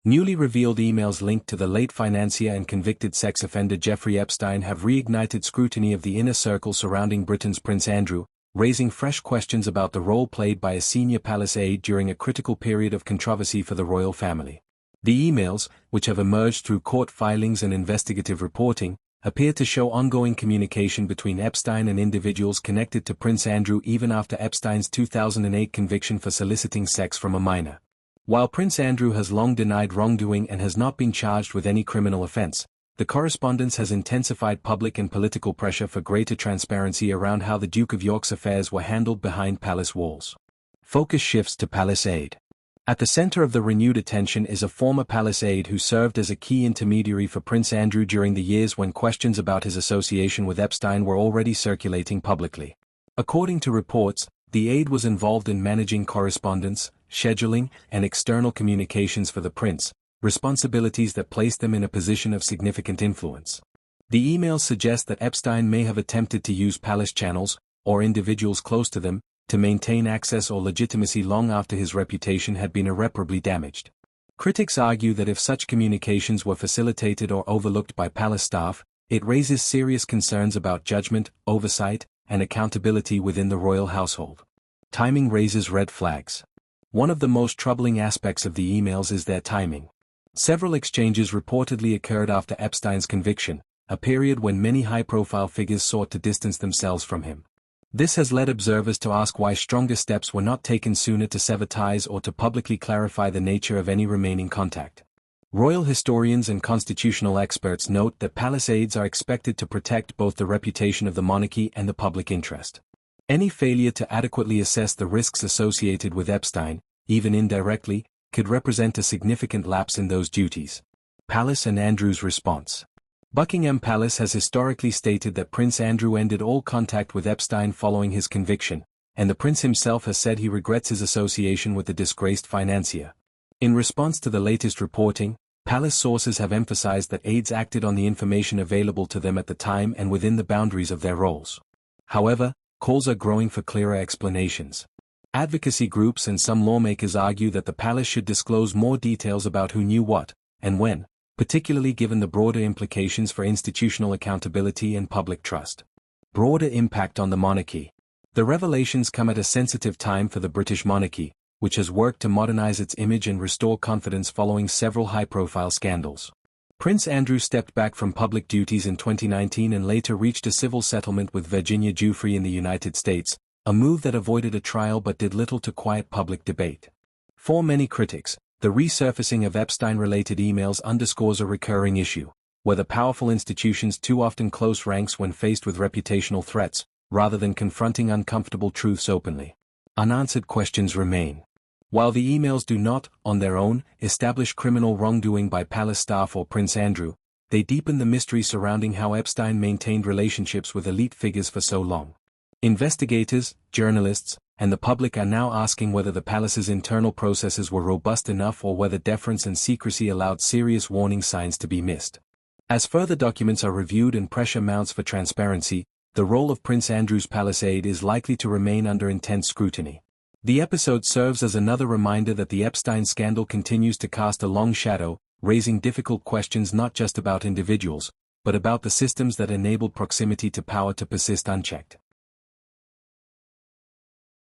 Newly revealed emails linked to the late financier and convicted sex offender Jeffrey Epstein have reignited scrutiny of the inner circle surrounding Britain's Prince Andrew, raising fresh questions about the role played by a senior palace aide during a critical period of controversy for the royal family. The emails, which have emerged through court filings and investigative reporting, appear to show ongoing communication between Epstein and individuals connected to Prince Andrew even after Epstein's 2008 conviction for soliciting sex from a minor. While Prince Andrew has long denied wrongdoing and has not been charged with any criminal offense, the correspondence has intensified public and political pressure for greater transparency around how the Duke of York's affairs were handled behind palace walls. Focus shifts to palace aide. At the center of the renewed attention is a former palace aide who served as a key intermediary for Prince Andrew during the years when questions about his association with Epstein were already circulating publicly. According to reports, the aide was involved in managing correspondence, scheduling, and external communications for the prince, responsibilities that placed them in a position of significant influence. The emails suggest that Epstein may have attempted to use palace channels, or individuals close to them, to maintain access or legitimacy long after his reputation had been irreparably damaged. Critics argue that if such communications were facilitated or overlooked by palace staff, it raises serious concerns about judgment, oversight, and accountability within the royal household. Timing raises red flags. One of the most troubling aspects of the emails is their timing. Several exchanges reportedly occurred after Epstein's conviction, a period when many high-profile figures sought to distance themselves from him. This has led observers to ask why stronger steps were not taken sooner to sever ties or to publicly clarify the nature of any remaining contact. Royal historians and constitutional experts note that palace aides are expected to protect both the reputation of the monarchy and the public interest. Any failure to adequately assess the risks associated with Epstein, even indirectly, could represent a significant lapse in those duties. Palace and Andrew's response. Buckingham Palace has historically stated that Prince Andrew ended all contact with Epstein following his conviction, and the prince himself has said he regrets his association with the disgraced financier. In response to the latest reporting, palace sources have emphasized that aides acted on the information available to them at the time and within the boundaries of their roles. However, calls are growing for clearer explanations. Advocacy groups and some lawmakers argue that the palace should disclose more details about who knew what, and when, particularly given the broader implications for institutional accountability and public trust. Broader impact on the monarchy. The revelations come at a sensitive time for the British monarchy, which has worked to modernize its image and restore confidence following several high-profile scandals. Prince Andrew stepped back from public duties in 2019 and later reached a civil settlement with Virginia Giuffre in the United States, a move that avoided a trial but did little to quiet public debate. For many critics, the resurfacing of Epstein-related emails underscores a recurring issue, whether powerful institutions too often close ranks when faced with reputational threats, rather than confronting uncomfortable truths openly. Unanswered questions remain. While the emails do not, on their own, establish criminal wrongdoing by palace staff or Prince Andrew, they deepen the mystery surrounding how Epstein maintained relationships with elite figures for so long. Investigators, journalists, and the public are now asking whether the palace's internal processes were robust enough or whether deference and secrecy allowed serious warning signs to be missed. As further documents are reviewed and pressure mounts for transparency, the role of Prince Andrew's palace aide is likely to remain under intense scrutiny. The episode serves as another reminder that the Epstein scandal continues to cast a long shadow, raising difficult questions not just about individuals, but about the systems that enabled proximity to power to persist unchecked.